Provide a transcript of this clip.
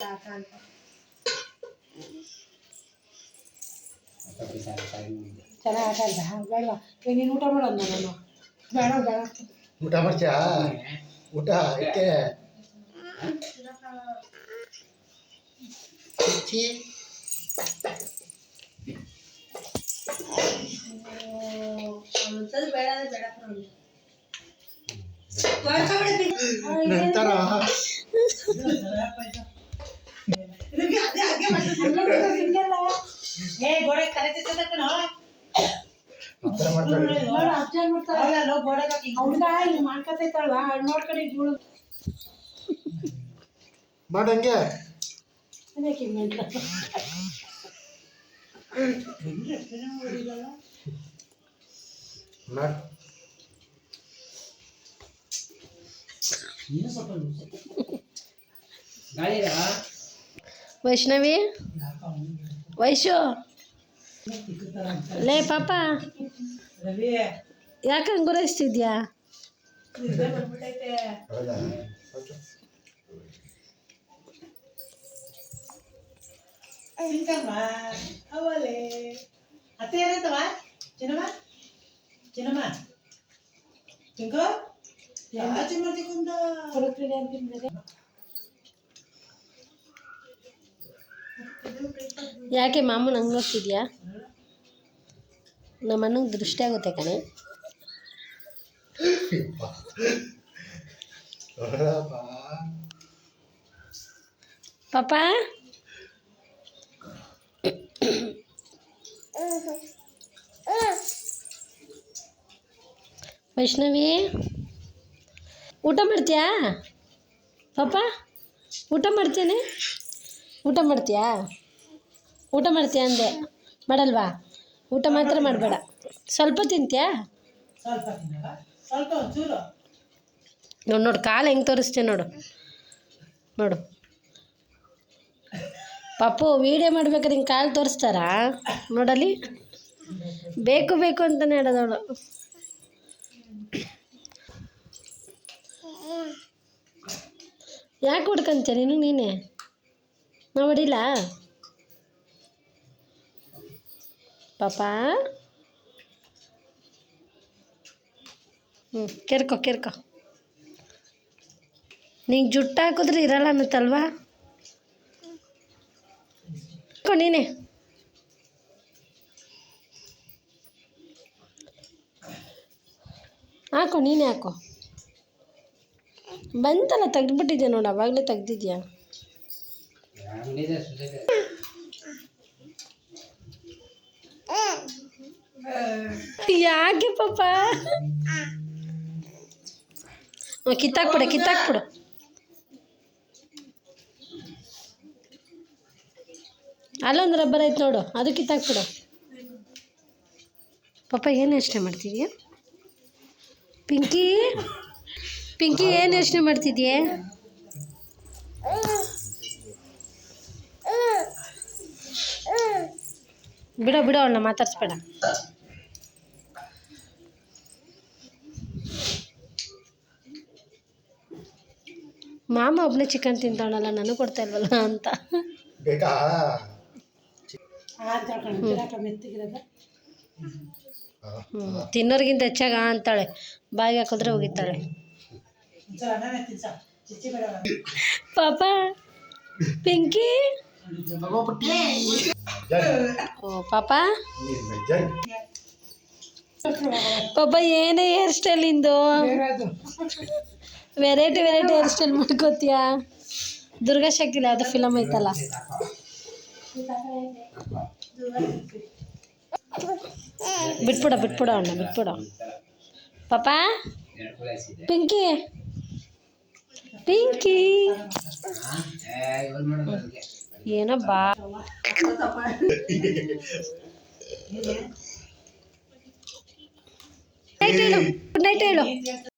ಚೆನ್ನಾಗಿ ಆಟ ಆಡ್ದ ಬೇಡವಾ ನೀನು ಊಟ ಮಾಡೋದು ನಾನು ಬೇಡ ಬೇಡ ಊಟ ಮಾಡ್ತೀಯಾ ಊಟ ಯಾಕೆ ಬೇಡ ನಂತರ ಗೋಡೆ ಕರೆಕ್ಟ್ ಮಾಡ್ಕೊತೈತಲ್ವ ನೋಡ್ಕಡೆ ಮಾಡಂಗೆ ವೈಷ್ಣವಿ ವೈಶು ಲೇ ಪಾಪ ಯಾಕೆ ಹಂಗೆ ಗುರೈಸ್ತಿದ್ಯಾ ಅವಲೇ ಅತ್ತೆ ಏನಂತವ ಚಿನ್ನಮ್ಮ ಚಿನ್ನಮ್ಮ ತಿಂಕೋ ಚಿನ್ನತಿಕೊಂಡ ಕೊಡುತ್ತೀರಿ ಅಂತಿದ್ರೆ ಯಾಕೆ ಮಾಮೂಲು ಹಂಗೆ ಹೋಗ್ತಿದ್ಯಾ ನಮ್ಮ ಅಣ್ಣಂಗೆ ದೃಷ್ಟಿ ಆಗುತ್ತೆ ಕಣೆ ಪಾಪ ವೈಷ್ಣವಿ ಊಟ ಮಾಡ್ತೀಯಾ ಪಾಪ ಊಟ ಮಾಡ್ತೇನೆ ಊಟ ಮಾಡ್ತೀಯಾ ಊಟ ಮಾಡ್ತೀಯಾ ಅಂದೆ ಮಾಡಲ್ವಾ ಊಟ ಮಾತ್ರ ಮಾಡಬೇಡ ಸ್ವಲ್ಪ ತಿಂತೀಯಾ ಸ್ವಲ್ಪ ಸ್ವಲ್ಪ ಒಂಚೂರು ನೋಡು ನೋಡು ಕಾಲು ಹೆಂಗೆ ತೋರಿಸ್ತೇ ನೋಡು ನೋಡು ಪಾಪು ವೀಡಿಯೋ ಮಾಡ್ಬೇಕಾದ್ರೆ ಹಿಂಗೆ ಕಾಲು ತೋರಿಸ್ತಾರಾ ನೋಡಲಿ ಬೇಕು ಬೇಕು ಅಂತಲೇ ಹೇಳೋದವಳು ಯಾಕೆ ಹೊಡ್ಕೊಂತೀಯ ನೀನು ನೀನೇ ನಾವು ಹೊಡಿಲ್ಲ ಪಾಪ ಕೆರ್ಕೊ ಕೆರ್ಕೊ ನಿಂಗೆ ಜುಟ್ಟು ಹಾಕಿದ್ರೆ ಇರಲ್ಲ ಅನ್ನತ್ತಲ್ವಾ ನೀನೇ ಹಾಕೋ ನೀನೇ ಹಾಕೋ ಬಂತಲ್ಲ ತೆಗ್ದುಬಿಟ್ಟಿದ್ಯಾ ನೋಡು ಅವಾಗಲೇ ತೆಗ್ದಿದ್ಯಾ ಯಾಕೆ ಪಾಪ ಕಿತ್ತಾಕ್ಬಿಡು ಕಿತ್ತಾಕ್ಬಿಡು ಅಲ್ಲೊಂದು ರಬ್ಬರ್ ಐತೆ ನೋಡು ಅದು ಕಿತ್ತಾಕ್ಬಿಡು ಪಾಪ ಏನು ಯೋಚನೆ ಮಾಡ್ತಿದ್ಯಾ ಪಿಂಕಿ ಪಿಂಕಿ ಏನು ಯೋಚನೆ ಮಾಡ್ತಿದ್ಯೆ ಬಿಡೋ ಬಿಡೋ ಅವಳನ್ನ ಮಾತಾಡ್ಸ್ಬೇಡ ಮಾಮ ಒಬ್ಬನೇ ಚಿಕನ್ ತಿಂತಾವಣಲ್ಲ ನನಗೆ ಕೊಡ್ತಾ ಇಲ್ವಲ್ಲ ಅಂತ ಬೇಕಾ ತಿನ್ನೋರ್ಗಿಂತ ಹೆಚ್ಚಾಗ ಅಂತಾಳೆ ಬಾಯಿಗೆ ಹಾಕಿದ್ರೆ ಹೋಗಿತ್ತಾಳೆ ಪಾಪ ಪಿಂಕಿ ಓ ಪಾಪ ಪಾಪ ಏನೇ ಹೇರ್ ಸ್ಟೈಲ್ ಇಂದು ವೆರೈಟಿ ವೆರೈಟಿ ಹೇರ್ ಸ್ಟೈಲ್ ಮಾಡ್ಕೋತೀಯಾ ದುರ್ಗಾ ಶಕ್ತಿಲ ಅದು ಫಿಲಮ್ ಐತಲ್ಲ ಬಿಟ್ಬಿಡ ಬಿಟ್ಬಿಡ ಅಣ್ಣ ಬಿಟ್ಬಿಡ ಪಾಪ ಪಿಂಕಿ ಪಿಂಕಿ ಏನೋ ಬಾ ಗುಡ್ ನೈಟ್ ಹೇಳು